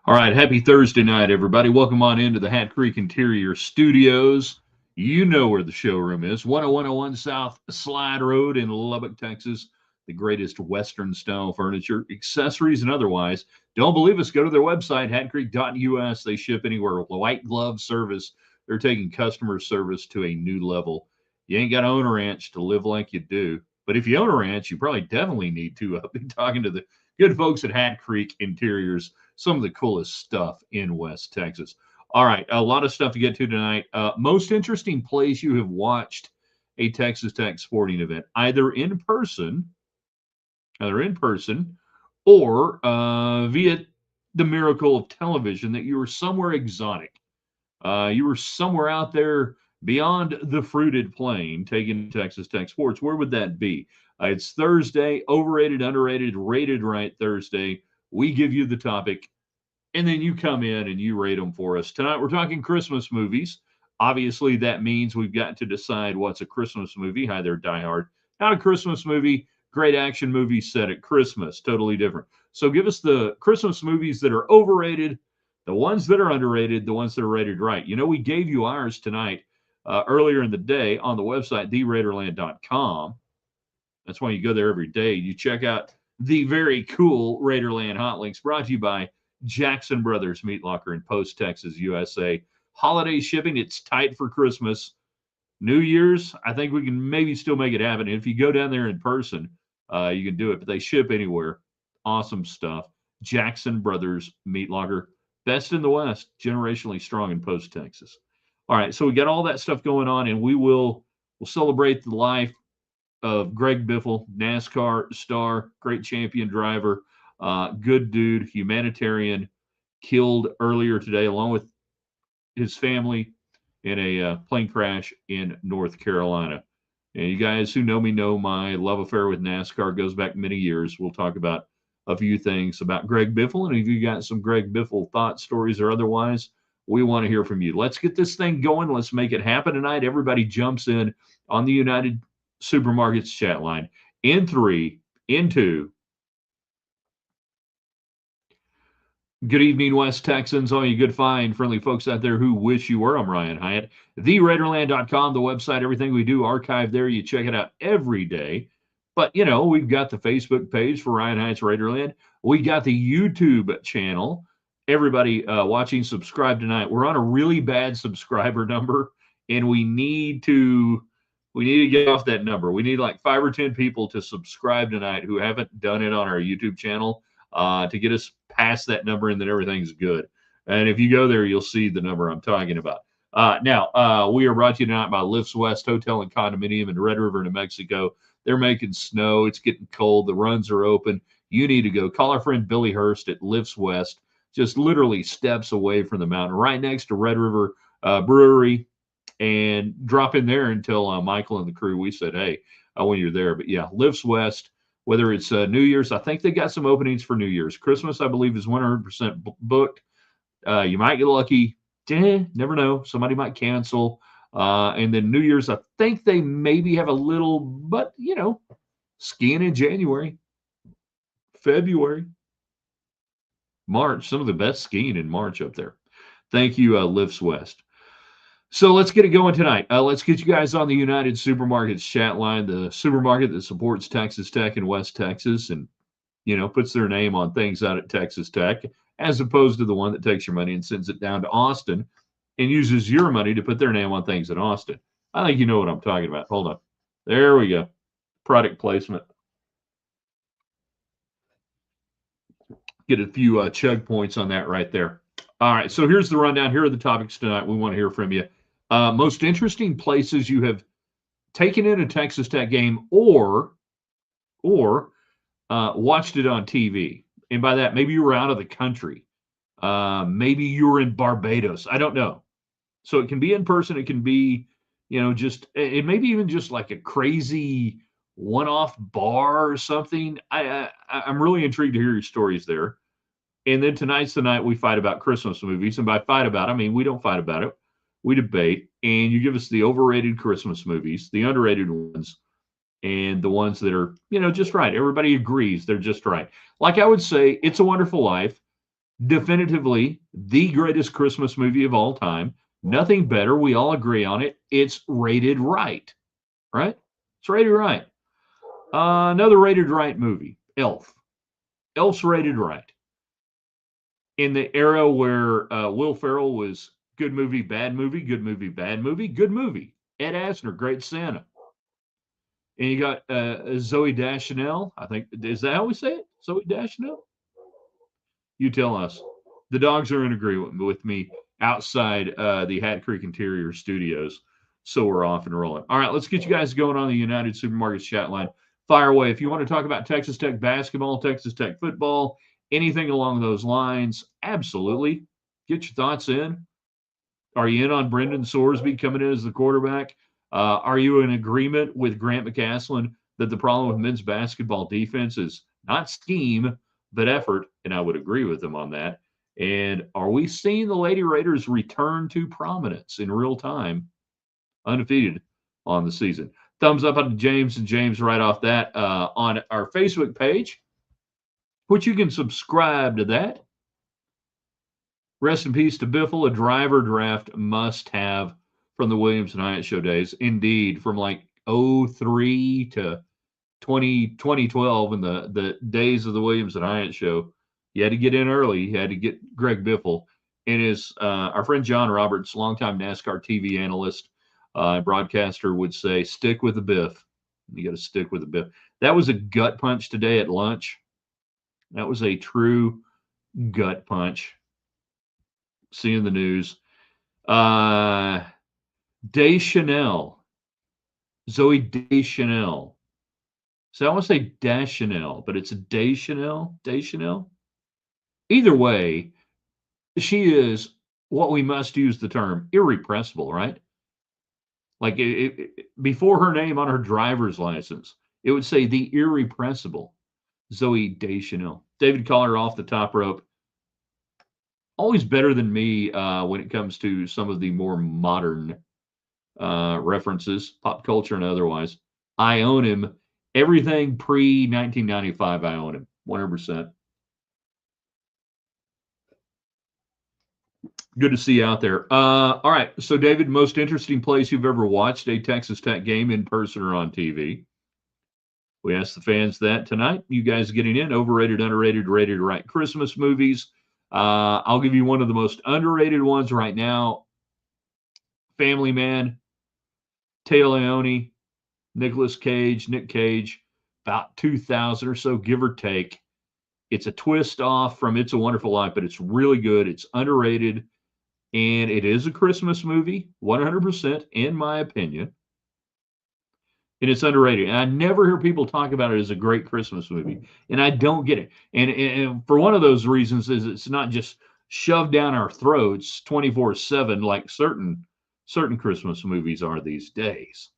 All right, happy Thursday night, everybody. Welcome on into the Hat Creek Interior Studios. You know where the showroom is 10101 South Slide Road in Lubbock, Texas. The greatest Western style furniture, accessories, and otherwise. Don't believe us? Go to their website, hatcreek.us. They ship anywhere. White glove service. They're taking customer service to a new level. You ain't got to own a ranch to live like you do. But if you own a ranch, you probably definitely need to be talking to the good folks at Hat Creek Interiors, some of the coolest stuff in West Texas. All right, a lot of stuff to get to tonight. Most interesting place you have watched a Texas Tech sporting event, either in person, or via the miracle of television, that you were somewhere exotic. You were somewhere out there beyond the fruited plain taking Texas Tech sports. Where would that be? It's Thursday, overrated, underrated, rated right Thursday. We give you the topic, and then you come in and you rate them for us. Tonight we're talking Christmas movies. Obviously, that means we've got to decide what's a Christmas movie. Hi there, Die Hard. Not a Christmas movie, great action movie set at Christmas. Totally different. So give us the Christmas movies that are overrated, the ones that are underrated, the ones that are rated right. You know, we gave you ours tonight earlier in the day on the website, theraiderland.com. That's why you go there every day. You check out the very cool Raiderland hot links brought to you by Jackson Brothers Meat Locker in Post, Texas, USA. Holiday shipping, it's tight for Christmas. New Year's, I think we can maybe still make it happen. If you go down there in person, you can do it, but they ship anywhere. Awesome stuff. Jackson Brothers Meat Locker, best in the West, generationally strong in Post, Texas. All right, so we got all that stuff going on, and we'll celebrate the life of Greg Biffle, NASCAR star, great champion driver, good dude, humanitarian, killed earlier today along with his family in a plane crash in North Carolina. And you guys who know me know my love affair with NASCAR goes back many years. We'll talk about a few things about Greg Biffle. And if you got some Greg Biffle thought stories or otherwise, we want to hear from you. Let's get this thing going. Let's make it happen tonight. Everybody jumps in on the United Supermarkets chat line in three, in two. Good evening, West Texans, all you good, fine, friendly folks out there who wish you were. I'm Ryan Hyatt. TheRaiderland.com, the website, everything we do archived there. You check it out every day. But, you know, we've got the Facebook page for Ryan Hyatt's Raiderland. We got the YouTube channel. Everybody watching, subscribe tonight. We're on a really bad subscriber number, and we need to get off that number. We need like 5 or 10 people to subscribe tonight who haven't done it on our YouTube channel to get us past that number, and then everything's good. And if you go there, you'll see the number I'm talking about. Now, we are brought to you tonight by Lifts West Hotel and Condominium in Red River, New Mexico. They're making snow. It's getting cold. The runs are open. You need to go. Call our friend Billy Hurst at Lifts West, just literally steps away from the mountain, right next to Red River Brewery, and drop in there and tell Michael and the crew we said, hey, when you're there. But yeah, Lifts West, whether it's New Year's, I think they got some openings for New Year's. Christmas, I believe, is 100% booked. You might get lucky. Never know. Somebody might cancel. And then New Year's, I think they maybe have a little, but, you know, skiing in January, February, March. Some of the best skiing in March up there. Thank you, Lifts West. So let's get it going tonight. Let's get you guys on the United Supermarkets chat line, the supermarket that supports Texas Tech in West Texas and, you know, puts their name on things out at Texas Tech, as opposed to the one that takes your money and sends it down to Austin and uses your money to put their name on things at Austin. I think you know what I'm talking about. Hold on. There we go. Product placement. Get a few chug points on that right there. All right. So here's the rundown. Here are the topics tonight we want to hear from you. Most interesting places you have taken in a Texas Tech game or watched it on TV. And by that, maybe you were out of the country. Maybe you were in Barbados. I don't know. So it can be in person. It can be, you know, just it may be even just like a crazy one-off bar or something. I'm really intrigued to hear your stories there. And then tonight's the night we fight about Christmas movies. And by fight about, I mean we don't fight about it. We debate, and you give us the overrated Christmas movies, the underrated ones, and the ones that are, you know, just right. Everybody agrees they're just right. Like I would say, It's a Wonderful Life. Definitively the greatest Christmas movie of all time. Nothing better. We all agree on it. It's rated right, right? It's rated right. Another rated right movie, Elf. Elf's rated right. In the era where Will Ferrell was good movie, bad movie, good movie, bad movie, good movie. Ed Asner, Great Santa. And you got Zoe Deschanel. I think, is that how we say it? Zoe Deschanel? You tell us. The dogs are in agreement with me outside the Hat Creek Interior Studios. So we're off and rolling. All right, let's get you guys going on the United Supermarkets chat line. Fire away. If you want to talk about Texas Tech basketball, Texas Tech football, anything along those lines, absolutely. Get your thoughts in. Are you in on Brendan Sorsby coming in as the quarterback? Are you in agreement with Grant McCaslin that the problem with men's basketball defense is not scheme, but effort? And I would agree with him on that. And are we seeing the Lady Raiders return to prominence in real time, undefeated on the season? Thumbs up on James and James right off that on our Facebook page, which you can subscribe to that. Rest in peace to Biffle, a driver draft must have from the Williams and Hyatt show days. Indeed, from like 03 to 2012 in the days of the Williams and Hyatt show, you had to get in early. You had to get Greg Biffle. And his our friend John Roberts, longtime NASCAR TV analyst and broadcaster, would say, stick with the Biff. You got to stick with the Biff. That was a gut punch today at lunch. That was a true gut punch. Seeing the news. Deschanel. Zoe Deschanel. So I want to say Deschanel, but it's Deschanel. Deschanel. Either way, she is what we must use the term irrepressible, right? Like before her name on her driver's license, it would say the irrepressible Zoe Deschanel. David Collier off the top rope. Always better than me when it comes to some of the more modern references, pop culture and otherwise. I own him. Everything pre 1995, I own him 100%. Good to see you out there. All right. So, David, most interesting place you've ever watched a Texas Tech game in person or on TV? We asked the fans that tonight. You guys getting in? Overrated, underrated, rated right Christmas movies. I'll give you one of the most underrated ones right now. Family Man, Taya Leone, Nick Cage, about 2000 or so, give or take. It's a twist off from It's a Wonderful Life, but it's really good. It's underrated, and it is a Christmas movie, 100%, in my opinion. And it's underrated. And I never hear people talk about it as a great Christmas movie, and I don't get it. And for one of those reasons is it's not just shoved down our throats 24/7 like certain Christmas movies are these days,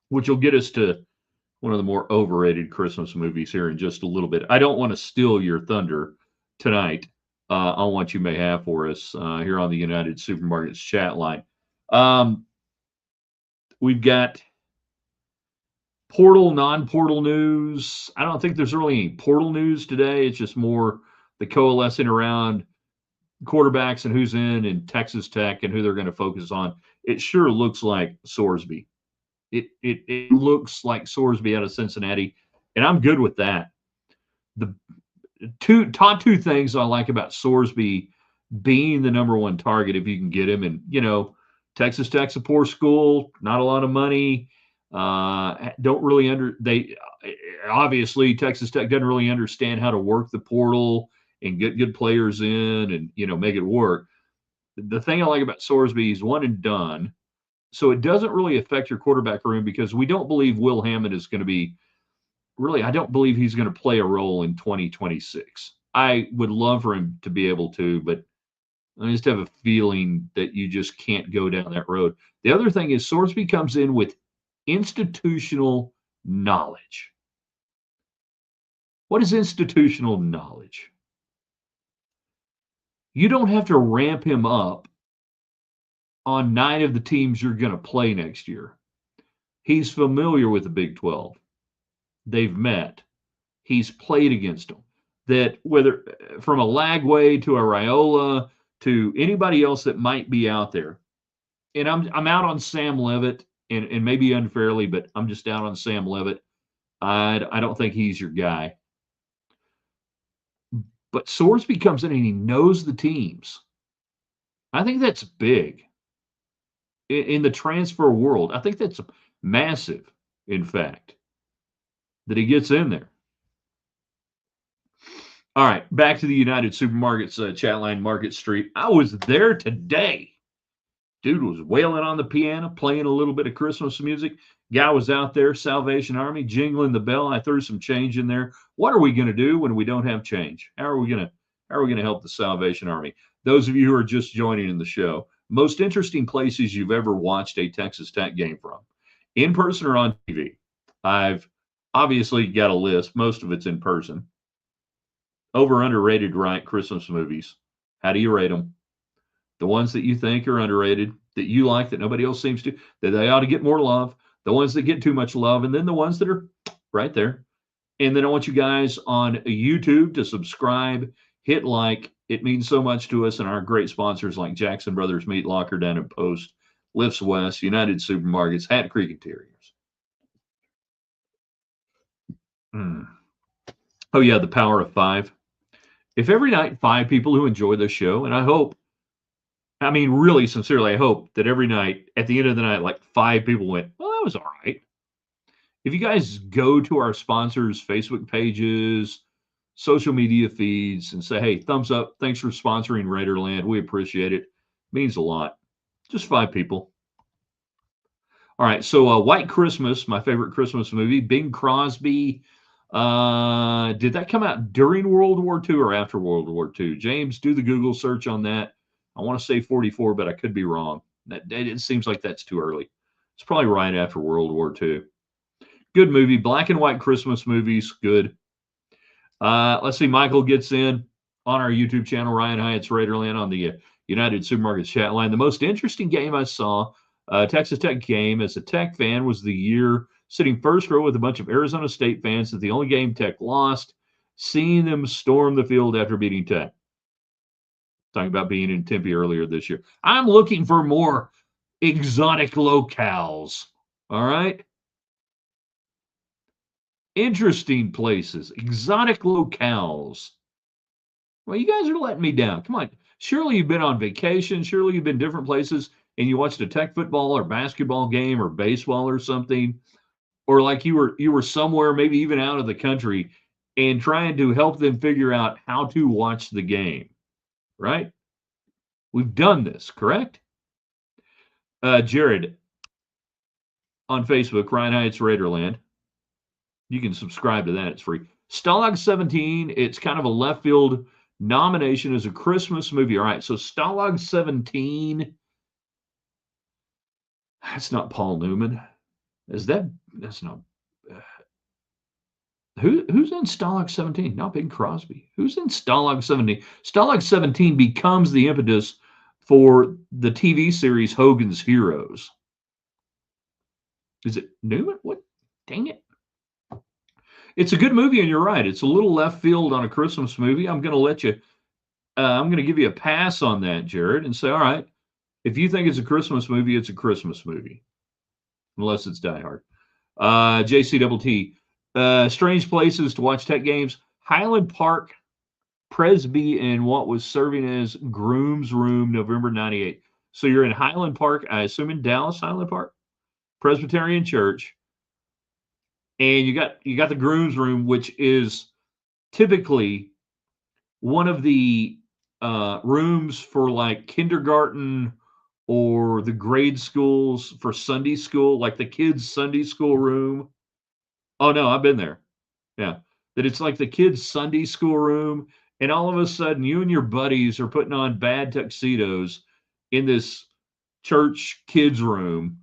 which will get us to one of the more overrated Christmas movies here in just a little bit. I don't want to steal your thunder tonight on what you may have for us here on the United Supermarkets chat line. We've got portal, non-portal news. I don't think there's really any portal news today. It's just more the coalescing around quarterbacks and who's in Texas Tech and who they're going to focus on. It sure looks like Sorsby. It looks like Sorsby out of Cincinnati, and I'm good with that. The top two things I like about Sorsby being the number one target if you can get him, and Texas Tech's a poor school, not a lot of money. Don't really obviously Texas Tech doesn't really understand how to work the portal and get good players in and make it work. The thing I like about Sorsby is one and done. So it doesn't really affect your quarterback room because we don't believe Will Hammond is going to be I don't believe he's going to play a role in 2026. I would love for him to be able to, but I just have a feeling that you just can't go down that road. The other thing is Sorsby comes in with institutional knowledge. What is institutional knowledge? You don't have to ramp him up on 9 of the teams you're going to play next year. He's familiar with the Big 12. They've met. He's played against them. that whether from a Lagway to a Raiola to anybody else that might be out there, and I'm out on Sam Levitt, and maybe unfairly, but I'm just out on Sam Levitt. I don't think he's your guy. But Sorsby comes in and he knows the teams. I think that's big in the transfer world. I think that's massive, in fact, that he gets in there. All right, back to the United Supermarkets chat line, Market Street. I was there today. Dude was wailing on the piano, playing a little bit of Christmas music. Guy was out there, Salvation Army, jingling the bell. I threw some change in there. What are we going to do when we don't have change? How are we going to help the Salvation Army? Those of you who are just joining in the show, most interesting places you've ever watched a Texas Tech game from, in person or on TV? I've obviously got a list. Most of it's in person. Over underrated, right? Christmas movies. How do you rate them? The ones that you think are underrated, that you like, that nobody else seems to, that they ought to get more love, the ones that get too much love, and then the ones that are right there. And then I want you guys on YouTube to subscribe, hit like. It means so much to us and our great sponsors like Jackson Brothers Meat Locker down in Post, Lifts West, United Supermarkets, Hat Creek Interiors. Oh, yeah, the power of five. If every night 5 people who enjoy the show, and I mean, really sincerely, I hope that every night, at the end of the night, like 5 people went, well, that was all right. If you guys go to our sponsors' Facebook pages, social media feeds, and say, hey, thumbs up, thanks for sponsoring Raiderland. We appreciate it. It means a lot. Just 5 people. All right, so White Christmas, my favorite Christmas movie, Bing Crosby. Did that come out during World War II or after World War II? James, do the Google search on that. I want to say 44, but I could be wrong. It seems like that's too early. It's probably right after World War II. Good movie. Black and white Christmas movies. Good. Let's see. Michael gets in on our YouTube channel. Ryan Hyatt's Raiderland on the United Supermarkets chat line. The most interesting game I saw, Texas Tech game as a Tech fan, was the year sitting first row with a bunch of Arizona State fans at the only game Tech lost, seeing them storm the field after beating Tech. Talking about being in Tempe earlier this year. I'm looking for more exotic locales. All right. Interesting places, exotic locales. Well, you guys are letting me down. Come on. Surely you've been on vacation. Surely you've been different places and you watched a Tech football or basketball game or baseball or something. Or like you were somewhere, maybe even out of the country, and trying to help them figure out how to watch the game. Right? We've done this, correct? Jared on Facebook, Ryan Heights Raiderland. You can subscribe to that. It's free. Stalag 17, it's kind of a left field nomination as a Christmas movie. All right, so Stalag 17, that's not Paul Newman. That's not who's in Stalag 17? Not Bing Crosby. Who's in Stalag 17? Stalag 17 becomes the impetus for the TV series Hogan's Heroes. Is it Newman? What? Dang it. It's a good movie, and you're right. It's a little left field on a Christmas movie. I'm going to give you a pass on that, Jared, and say, all right, if you think it's a Christmas movie, it's a Christmas movie. Unless it's Die Hard. JCTT. Strange places to watch Tech games. Highland Park, Presby, and what was serving as Groom's Room, November 98. So you're in Highland Park, I assume in Dallas, Highland Park, Presbyterian Church. And you got the Groom's Room, which is typically one of the rooms for like kindergarten or the grade schools for Sunday school, like the kids' Sunday school room. Oh, no, I've been there. Yeah. That it's like the kids' Sunday school room. And all of a sudden, you and your buddies are putting on bad tuxedos in this church kids' room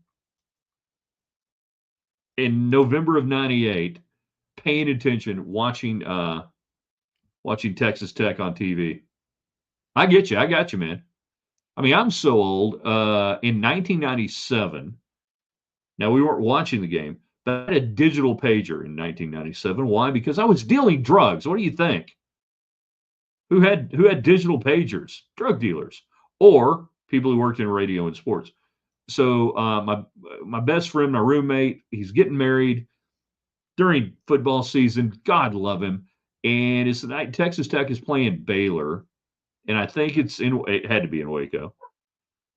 in November of 98, paying attention, watching Texas Tech on TV. I get you. I got you, man. I mean, I'm so old. In 1997, now we weren't watching the game, but I had a digital pager in 1997. Why? Because I was dealing drugs. What do you think? who had digital pagers, drug dealers, or people who worked in radio and sports. So my best friend, my roommate, he's getting married during football season. God love him. And it's the night Texas Tech is playing Baylor, and I think it had to be in Waco.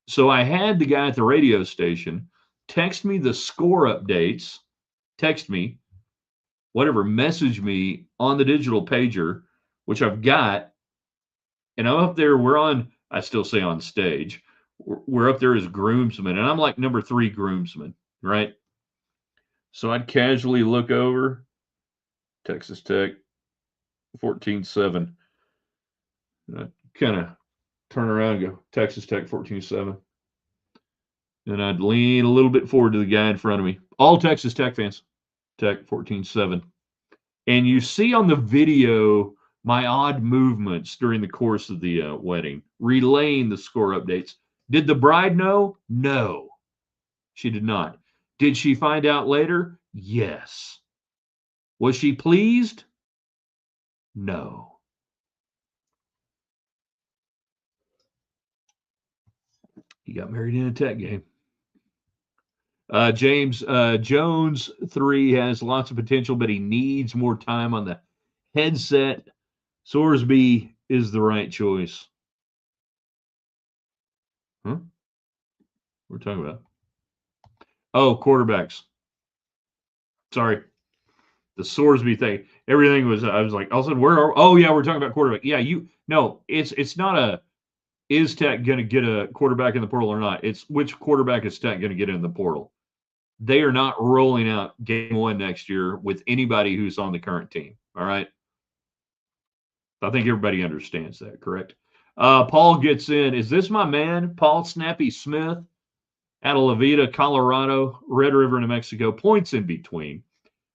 So I had the guy at the radio station text me the score updates, text me, whatever, message me on the digital pager, which I've got. And I'm up there, I still say on stage, we're up there as groomsmen, and I'm like number 3 groomsman, right? So I'd casually look over, Texas Tech, 14-7. I'd kind of turn around and go, Texas Tech, 14-7. And I'd lean a little bit forward to the guy in front of me. All Texas Tech fans, Tech, 14-7. And you see on the video my odd movements during the course of the wedding, relaying the score updates. Did the bride know? No, she did not. Did she find out later? Yes. Was she pleased? No. He got married in a Tech game. James Jones 3 has lots of potential, but he needs more time on the headset. Sorsby is the right choice. Huh? We're talking about. Oh, quarterbacks. Sorry. The Sorsby thing. Everything was, I was like, all of a sudden, yeah, we're talking about quarterback. Yeah, it's not is Tech going to get a quarterback in the portal or not? It's which quarterback is Tech going to get in the portal? They are not rolling out game 1 next year with anybody who's on the current team. All right. I think everybody understands that, correct? Paul gets in. Is this my man, Paul Snappy Smith, out of La Veta, Colorado, Red River, New Mexico? Points in between.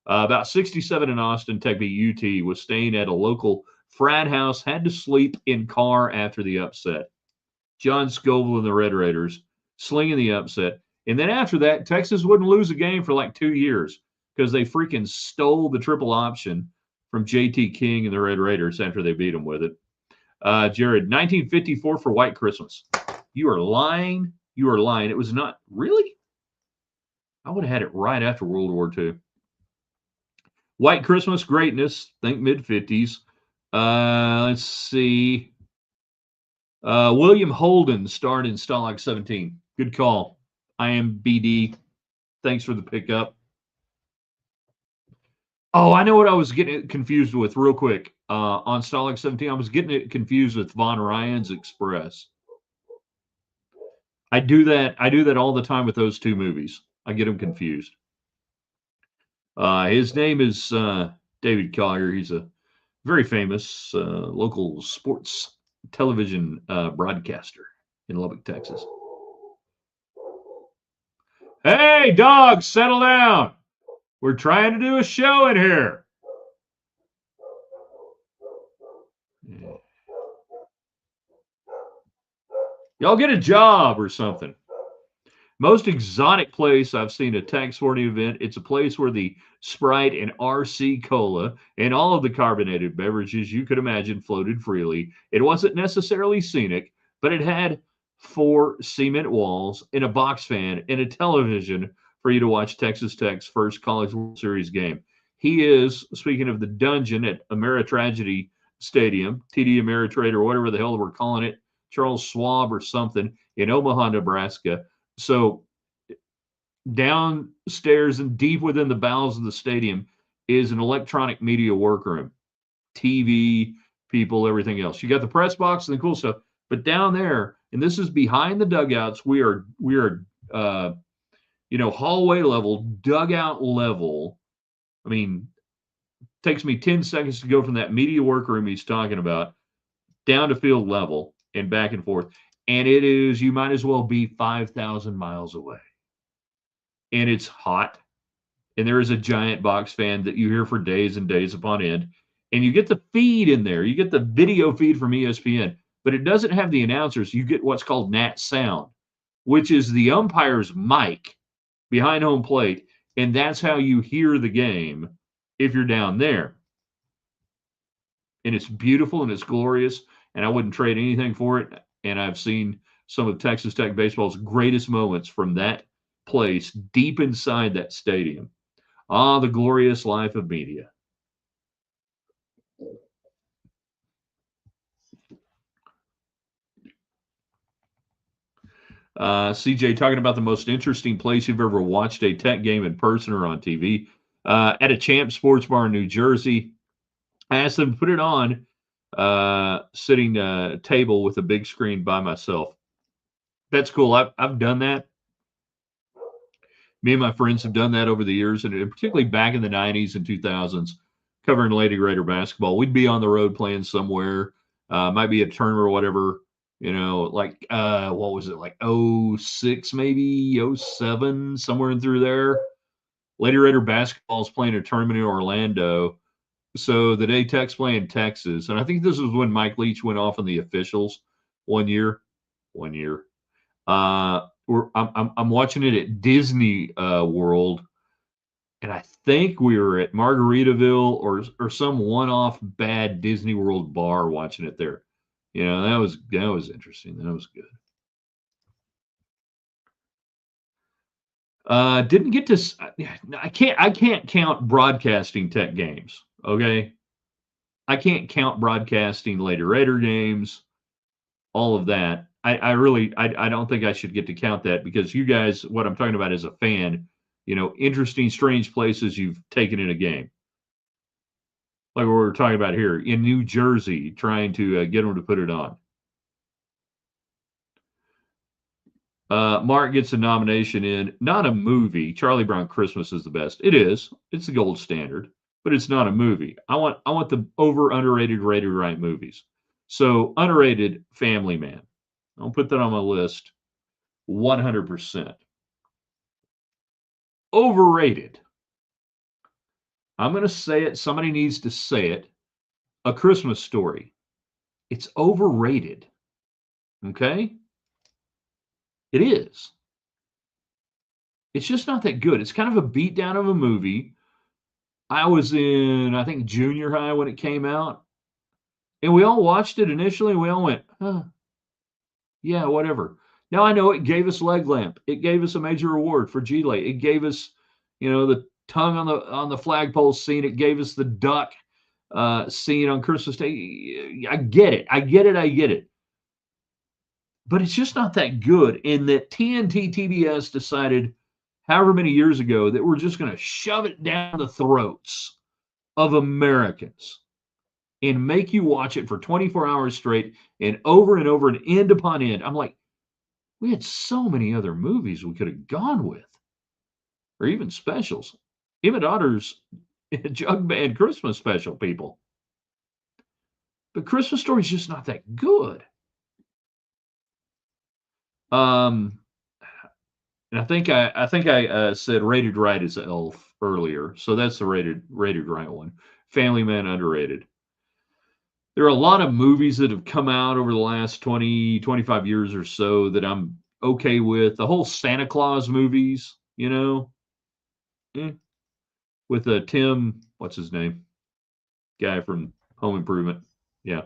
About 67 in Austin, Tech beat UT, was staying at a local frat house, had to sleep in car after the upset. John Scoville and the Red Raiders slinging the upset. And then after that, Texas wouldn't lose a game for like 2 years because they freaking stole the triple option from JT King and the Red Raiders after they beat them with it. Jared, 1954 for White Christmas. You are lying. You are lying. It was not. Really? I would have had it right after World War II. White Christmas greatness, think mid-50s. Let's see. William Holden starred in Stalag 17. Good call. I am BD. Thanks for the pickup. Oh, I know what I was getting confused with real quick. On Stalag 17, I was getting it confused with Von Ryan's Express. I do that all the time with those two movies. I get them confused. His name is David Collier. He's a very famous local sports television broadcaster in Lubbock, Texas. Hey, dog, settle down. We're trying to do a show in here. Yeah. Y'all get a job or something. Most exotic place I've seen a Tech sporting event. It's a place where the Sprite and RC Cola and all of the carbonated beverages you could imagine floated freely. It wasn't necessarily scenic, but it had 4 cement walls and a box fan and a television for you to watch Texas Tech's first College World Series game. He is, speaking of the dungeon at Ameritragedy Stadium, TD Ameritrade or whatever the hell we're calling it, Charles Schwab or something, in Omaha, Nebraska. So downstairs and deep within the bowels of the stadium is an electronic media workroom, TV, people, everything else. You got the press box and the cool stuff, but down there, and this is behind the dugouts, we are hallway level, dugout level. I mean, it takes me 10 seconds to go from that media workroom he's talking about down to field level and back and forth. And it is, you might as well be 5,000 miles away. And it's hot. And there is a giant box fan that you hear for days and days upon end. And you get the feed in there. You get the video feed from ESPN, but it doesn't have the announcers. You get what's called Nat Sound, which is the umpire's mic behind home plate. And that's how you hear the game if you're down there. and it's beautiful and it's glorious, and I wouldn't trade anything for it. And I've seen some of Texas Tech baseball's greatest moments from that place deep inside that stadium. Ah, the glorious life of media. CJ talking about the most interesting place you've ever watched a Tech game in person or on TV. At a Champ Sports Bar in New Jersey. I asked them to put it on sitting table with a big screen by myself. That's cool. I've done that. Me and my friends have done that over the years, and particularly back in the 90s and 2000s, covering Lady Raider basketball. We'd be on the road playing somewhere, might be a tournament or whatever, like what was it, like '06 maybe, '07, somewhere in through there. Lady Raider basketball is playing a tournament in Orlando. So the day Tech's playing Texas, and I think this was when Mike Leach went off on the officials one year. One year. I'm watching it at Disney World, and I think we were at Margaritaville or some one-off bad Disney World bar watching it there. That was interesting. That was good. Didn't get to. I can't count broadcasting Tech games. Okay, I can't count broadcasting later Raider games. All of that. I really I don't think I should get to count that because you guys, what I'm talking about as a fan, interesting, strange places you've taken in a game. Like what we're talking about here in New Jersey, trying to get them to put it on. Mark gets a nomination in not a movie. Charlie Brown Christmas is the best. It is. It's the gold standard, but it's not a movie. I want the over underrated rated right movies. So underrated Family Man. I'll put that on my list 100%. Overrated. I'm going to say it. Somebody needs to say it. A Christmas Story. It's overrated. Okay? It is. It's just not that good. It's kind of a beatdown of a movie. I was in, I think, junior high when it came out. And we all watched it initially. And we all went, huh, yeah, whatever. Now I know it gave us leg lamp. It gave us a major award for G-Lay. It gave us, the tongue on the flagpole scene. It gave us the duck scene on Christmas Day. I get it. I get it. I get it. But it's just not that good. In that TNT TBS decided, however many years ago, that we're just going to shove it down the throats of Americans and make you watch it for 24 hours straight and over and end upon end. I'm like, we had so many other movies we could have gone with, or even specials. Even Otter's Jug Band Christmas special, people. But Christmas Story is just not that good. And I think I said rated right as Elf earlier, so that's the rated right one. Family Man underrated. There are a lot of movies that have come out over the last 20, 25 years or so that I'm okay with. The whole Santa Claus movies, with Tim, what's his name? Guy from Home Improvement. Yeah.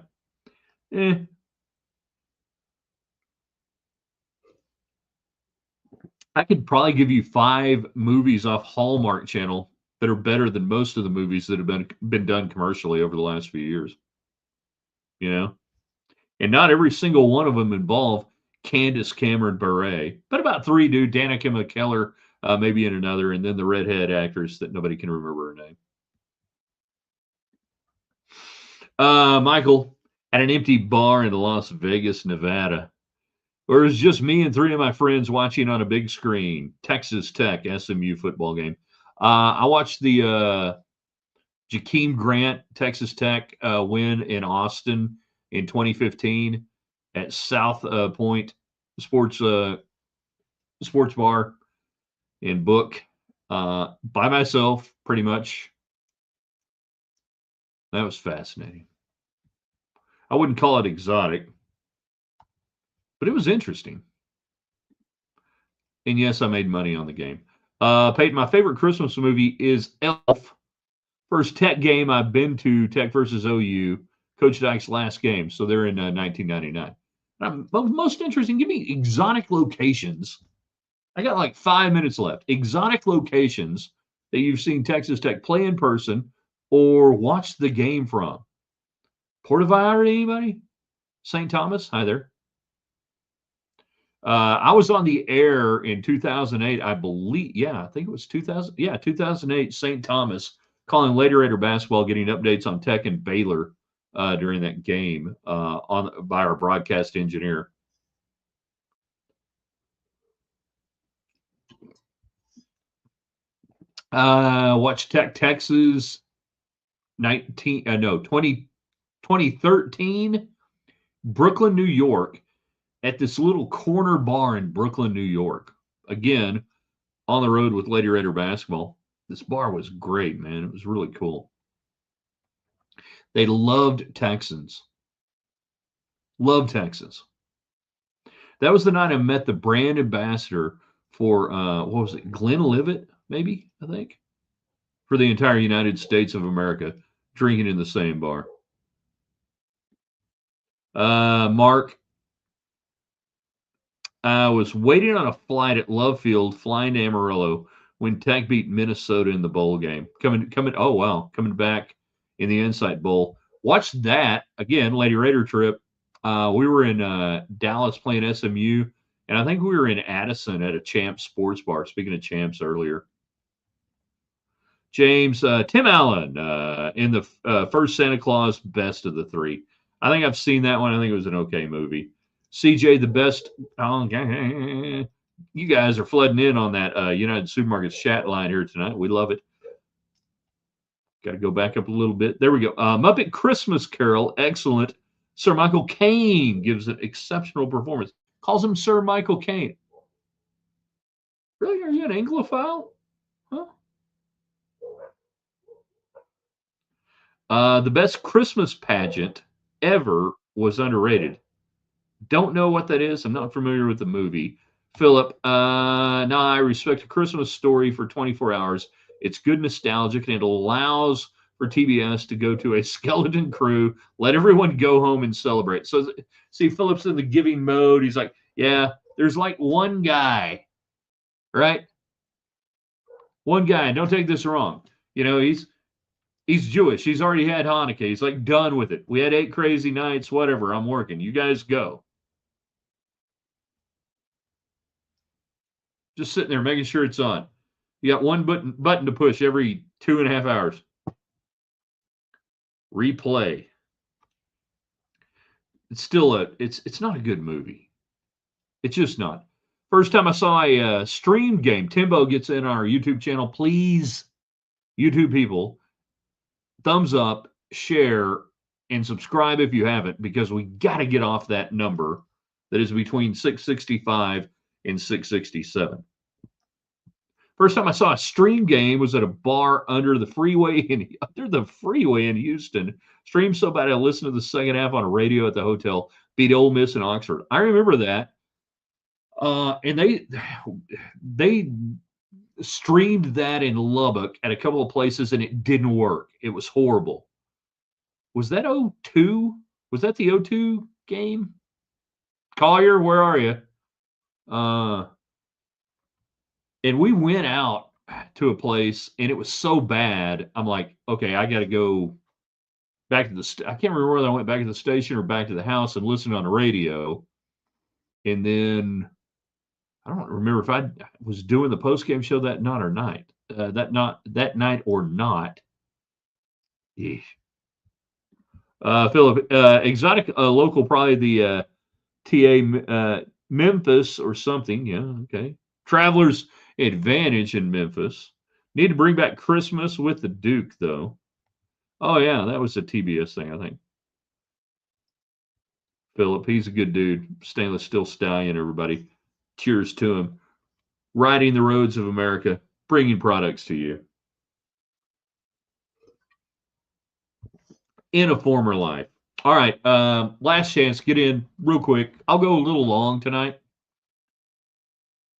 I could probably give you 5 movies off Hallmark Channel that are better than most of the movies that have been done commercially over the last few years. And not every single one of them involve Candace Cameron Bure, but about 3 do. Danica McKellar, maybe in another, and then the redhead actress that nobody can remember her name. Michael, at an empty bar in Las Vegas, Nevada. Or it was just me and 3 of my friends watching on a big screen, Texas Tech SMU football game. I watched the Jakeem Grant Texas Tech win in Austin in 2015 at South Point Sports Bar and Book by myself, pretty much. That was fascinating. I wouldn't call it exotic, but it was interesting. And yes, I made money on the game. Peyton, my favorite Christmas movie is Elf. First Tech game I've been to, Tech versus OU. Coach Dyke's last game. So they're in 1999. Most interesting, give me exotic locations. I got like 5 minutes left. Exotic locations that you've seen Texas Tech play in person or watch the game from. Puerto Vallarta, anybody? St. Thomas? Hi there. I was on the air in 2008, I believe. Yeah, I think it was 2000. Yeah, 2008, St. Thomas, calling Lady Raider basketball, getting updates on Tech and Baylor during that game by our broadcast engineer. Watch Tech Texas 2013, Brooklyn, New York, at this little corner bar in Brooklyn, New York. Again, on the road with Lady Raider basketball. This bar was great, man. It was really cool. They loved Texans. Loved Texas. That was the night I met the brand ambassador for what was it, Glenlivet, maybe, I think, for the entire United States of America, drinking in the same bar. Mark, I was waiting on a flight at Love Field, flying to Amarillo when Tech beat Minnesota in the bowl game. Coming. Oh wow, coming back in the Insight Bowl. Watch that again, Lady Raider trip. We were in Dallas playing SMU, and I think we were in Addison at a Champs Sports Bar. Speaking of Champs earlier, James Tim Allen in the first Santa Claus, best of the three. I think I've seen that one. I think it was an okay movie. CJ, the best. Oh, you guys are flooding in on that United Supermarkets chat line here tonight. We love it. Got to go back up a little bit. There we go. Muppet Christmas Carol, excellent. Sir Michael Caine gives an exceptional performance. Calls him Sir Michael Caine. Really? Are you an Anglophile? Huh? The best Christmas pageant ever was underrated. Don't know what that is. I'm not familiar with the movie. Philip, no, I respect A Christmas Story for 24 hours. It's good nostalgic, and it allows for TBS to go to a skeleton crew, let everyone go home and celebrate. So, see, Philip's in the giving mode. He's like, yeah, there's like one guy, right? One guy. Don't take this wrong. You know, he's Jewish. He's already had Hanukkah. He's like done with it. We had 8 crazy nights, whatever. I'm working. You guys go. Just sitting there making sure it's on. You got one button to push every 2.5 hours. Replay. It's still it's not a good movie. It's just not. First time I saw a streamed game, Timbo gets in our YouTube channel. Please, YouTube people, thumbs up, share, and subscribe if you haven't, because we got to get off that number that is between 665 and 667. First time I saw a stream game was at a bar under the freeway in Houston. Streamed so bad I listened to the second half on a radio at the hotel. Beat Ole Miss in Oxford. I remember that. And they streamed that in Lubbock at a couple of places, and it didn't work. It was horrible. Was that 02? Was that the 02 game? Collier, where are you? And we went out to a place, and it was so bad. I'm like, okay, I got to go back to I can't remember whether I went back to the station or back to the house and listened on the radio. And then I don't remember if I was doing the post-game show that night or not. That night or not. Yeesh. Philip, exotic local, probably the TA Memphis or something. Yeah, okay. Travelers Advantage in Memphis. Need to bring back Christmas with the Duke, though. Oh, yeah, that was a TBS thing, I think. Philip, he's a good dude. Stainless steel stallion, everybody. Cheers to him. Riding the roads of America, bringing products to you. In a former life. All right, last chance. Get in real quick. I'll go a little long tonight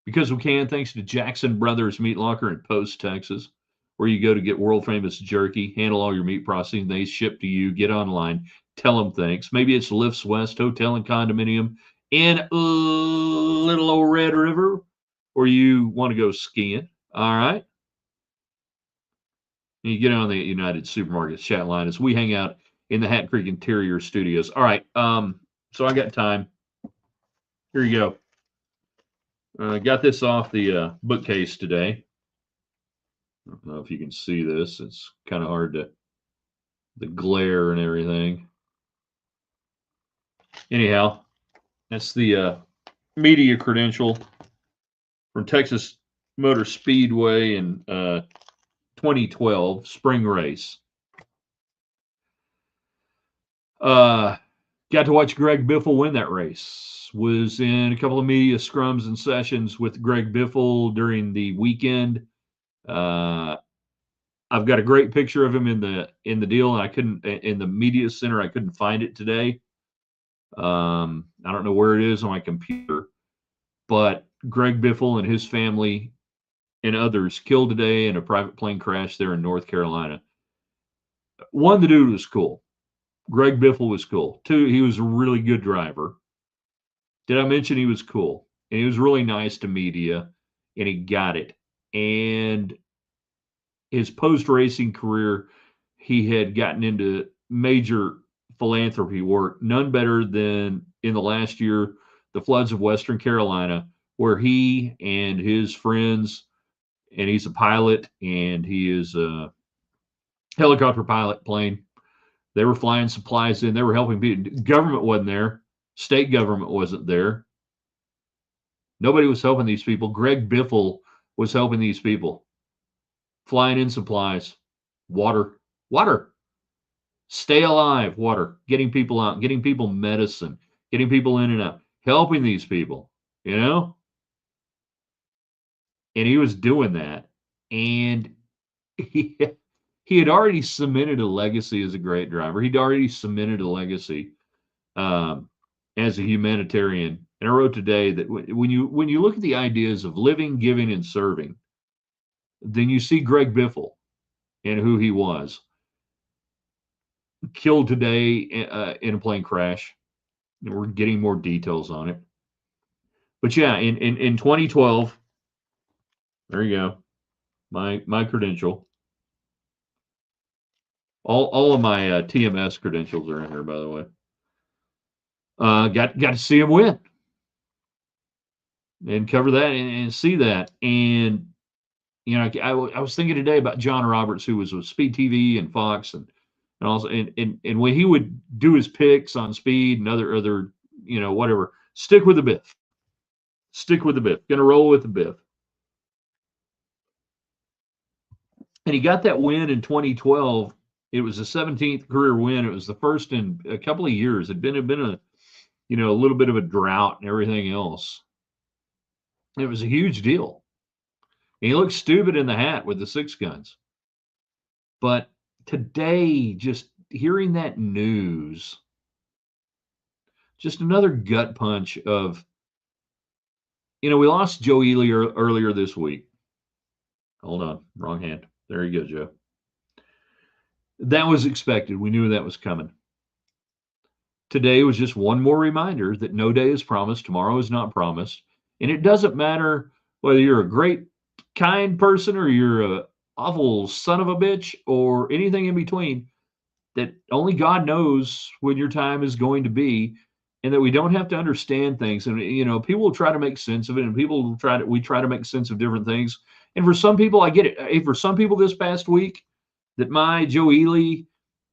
because we can, thanks to Jackson Brothers Meat Locker in Post, Texas, where you go to get world-famous jerky, handle all your meat processing. They ship to you. Get online, tell them thanks. Maybe it's Lifts West Hotel and Condominium in Little Old Red River, or you want to go skiing. All right. You get on the United Supermarkets chat line as we hang out in the Hat Creek Interior Studios. All right. So I got time. Here you go. Got this off the bookcase today. I don't know if you can see this. It's kind of hard to, the glare and everything. Anyhow, that's the media credential from Texas Motor Speedway in 2012 spring race. Got to watch Greg Biffle win that race. Was in a couple of media scrums and sessions with Greg Biffle during the weekend. I've got a great picture of him in the deal, and I couldn't in the media center. I couldn't find it today. I don't know where it is on my computer, but Greg Biffle and his family and others killed today in a private plane crash there in North Carolina. One, the dude was cool. Greg Biffle was cool. Two, he was a really good driver. Did I mention he was cool? And he was really nice to media, and he got it. And his post-racing career, he had gotten into major philanthropy work, none better than in the last year, the floods of Western Carolina, where he and his friends, and he's a pilot, and he is a helicopter pilot plane. They were flying supplies in. They were helping people. Government wasn't there. State government wasn't there. Nobody was helping these people. Greg Biffle was helping these people. Flying in supplies, water, stay alive, water, getting people out, getting people medicine, getting people in and out, helping these people, you know? And he was doing that. And he had already cemented a legacy as a great driver. He'd already cemented a legacy as a humanitarian. And I wrote today that when you look at the ideas of living, giving, and serving, then you see Greg Biffle and who he was. Killed today in a plane crash. And we're getting more details on it. But yeah, in 2012, there you go. My credential. All of my TMS credentials are in here, by the way. Got to see him win and cover that and see that. And you know, I was thinking today about John Roberts, who was with Speed TV and Fox, and also and when he would do his picks on speed and other you know, whatever, stick with the Biff. Stick with the Biff. Gonna roll with the Biff. And he got that win in 2012. It was the 17th career win. It was the first in a couple of years. It'd been a you know, a little bit of a drought and everything else. It was a huge deal. And he looked stupid in the hat with the six guns. But today, just hearing that news, just another gut punch of, you know, we lost Joe Ely earlier this week. Hold on, wrong hand. There you go, Joe. That was expected. We knew that was coming. Today was just one more reminder that no day is promised, tomorrow is not promised. And it doesn't matter whether you're a great, kind person or you're a awful son of a bitch or anything in between, that only God knows when your time is going to be, and that we don't have to understand things. And you know, people will try to make sense of it, and we try to make sense of different things. And for some people, I get it. For some people this past week, that my Joe Ely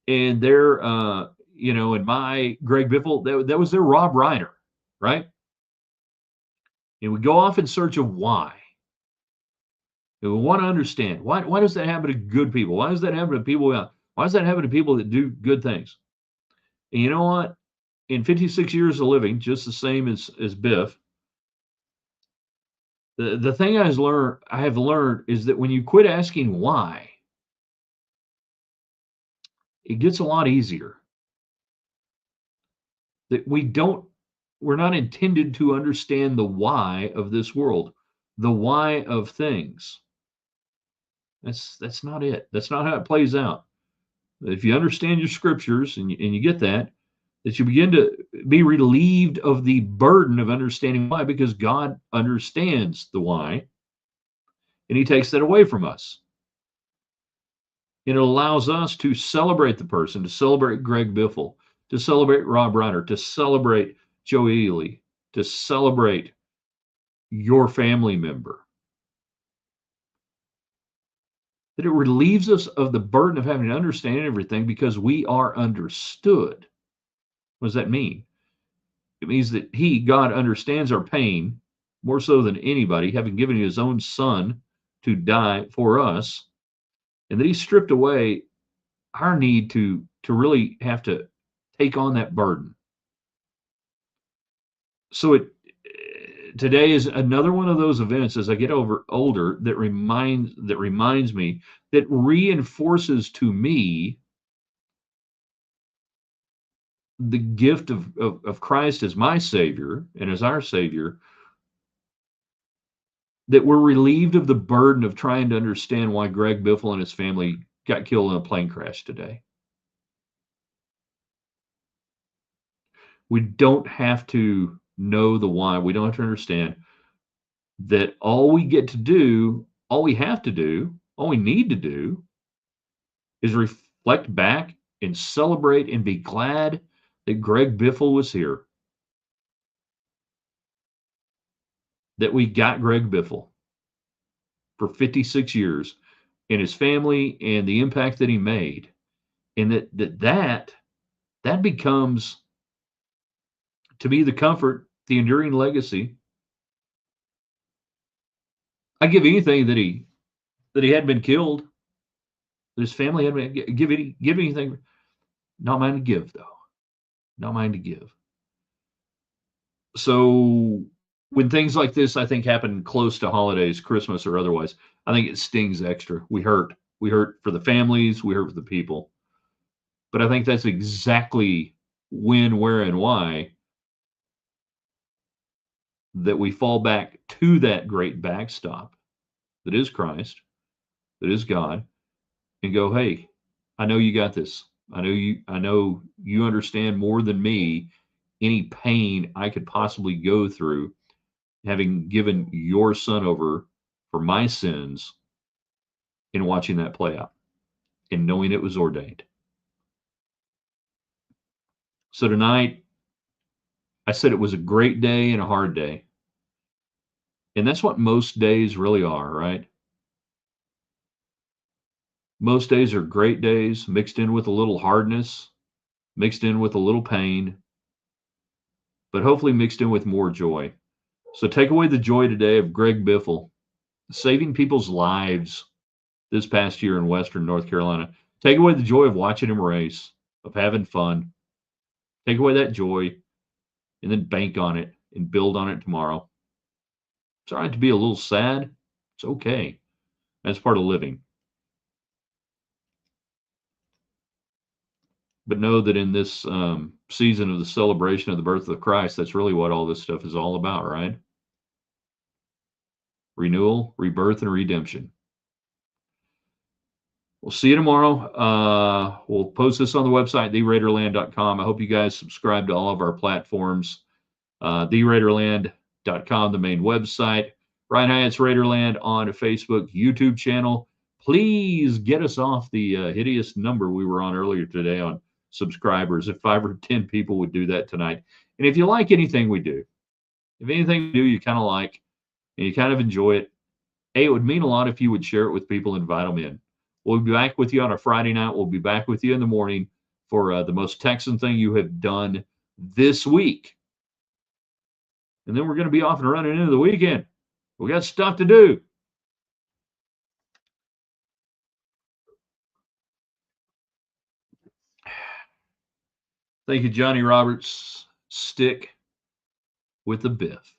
and their you know, and my Greg Biffle, that was their Rob Reiner, right? And we go off in search of why. And we want to understand why does that happen to good people? Why does that happen to people? Why does that happen to people that do good things? And you know what? In 56 years of living, just the same as Biff, the thing I have learned is that when you quit asking why, it gets a lot easier. That we're not intended to understand the why of this world, the why of things. That's not it. That's not how it plays out. If you understand your scriptures and you get that, that you begin to be relieved of the burden of understanding why, because God understands the why, and He takes that away from us. And it allows us to celebrate the person, to celebrate Greg Biffle, to celebrate Rob Reiner, to celebrate Joe Ely, to celebrate your family member. That it relieves us of the burden of having to understand everything because we are understood. What does that mean? It means that He, God, understands our pain more so than anybody, having given His own Son to die for us, and that He stripped away our need to really have to take on that burden. So today is another one of those events as I get older that reminds me, that reinforces to me the gift of Christ as my Savior and as our Savior, that we're relieved of the burden of trying to understand why Greg Biffle and his family got killed in a plane crash today. We don't have to know the why. We don't have to understand that all we get to do, all we have to do, all we need to do is reflect back and celebrate and be glad that Greg Biffle was here, that we got Greg Biffle for 56 years and his family and the impact that he made. And that becomes, to me, the comfort, the enduring legacy. I give anything that he hadn't been killed, that his family hadn't been, give anything. Not mine to give, though. Not mine to give. So when things like this, I think, happen close to holidays, Christmas or otherwise, I think it stings extra. We hurt. We hurt for the families. We hurt for the people. But I think that's exactly when, where, and why that we fall back to that great backstop that is Christ, that is God, and go, hey, I know you got this. I know you understand more than me any pain I could possibly go through having given your son over for my sins and watching that play out and knowing it was ordained. So tonight, I said it was a great day and a hard day. And that's what most days really are, right? Most days are great days mixed in with a little hardness, mixed in with a little pain, but hopefully mixed in with more joy. So take away the joy today of Greg Biffle saving people's lives this past year in Western North Carolina. Take away the joy of watching him race, of having fun. Take away that joy and then bank on it and build on it tomorrow. It's all right to be a little sad. It's okay. That's part of living. But know that in this season of the celebration of the birth of Christ, that's really what all this stuff is all about, right? Renewal, rebirth, and redemption. We'll see you tomorrow. We'll post this on the website, theraiderland.com. I hope you guys subscribe to all of our platforms. Theraiderland.com, the main website. Ryan Hyatt's Raiderland on a Facebook, YouTube channel. Please get us off the hideous number we were on earlier today on subscribers. If 5 or 10 people would do that tonight. And if you like anything we do, if anything we do you kind of like and you kind of enjoy it, hey, it would mean a lot if you would share it with people and invite them in. We'll be back with you on a Friday night. We'll be back with you in the morning for the most Texan thing you have done this week. And then we're going to be off and running into the weekend. We got stuff to do. Thank you, Johnny Roberts. Stick with the Biff.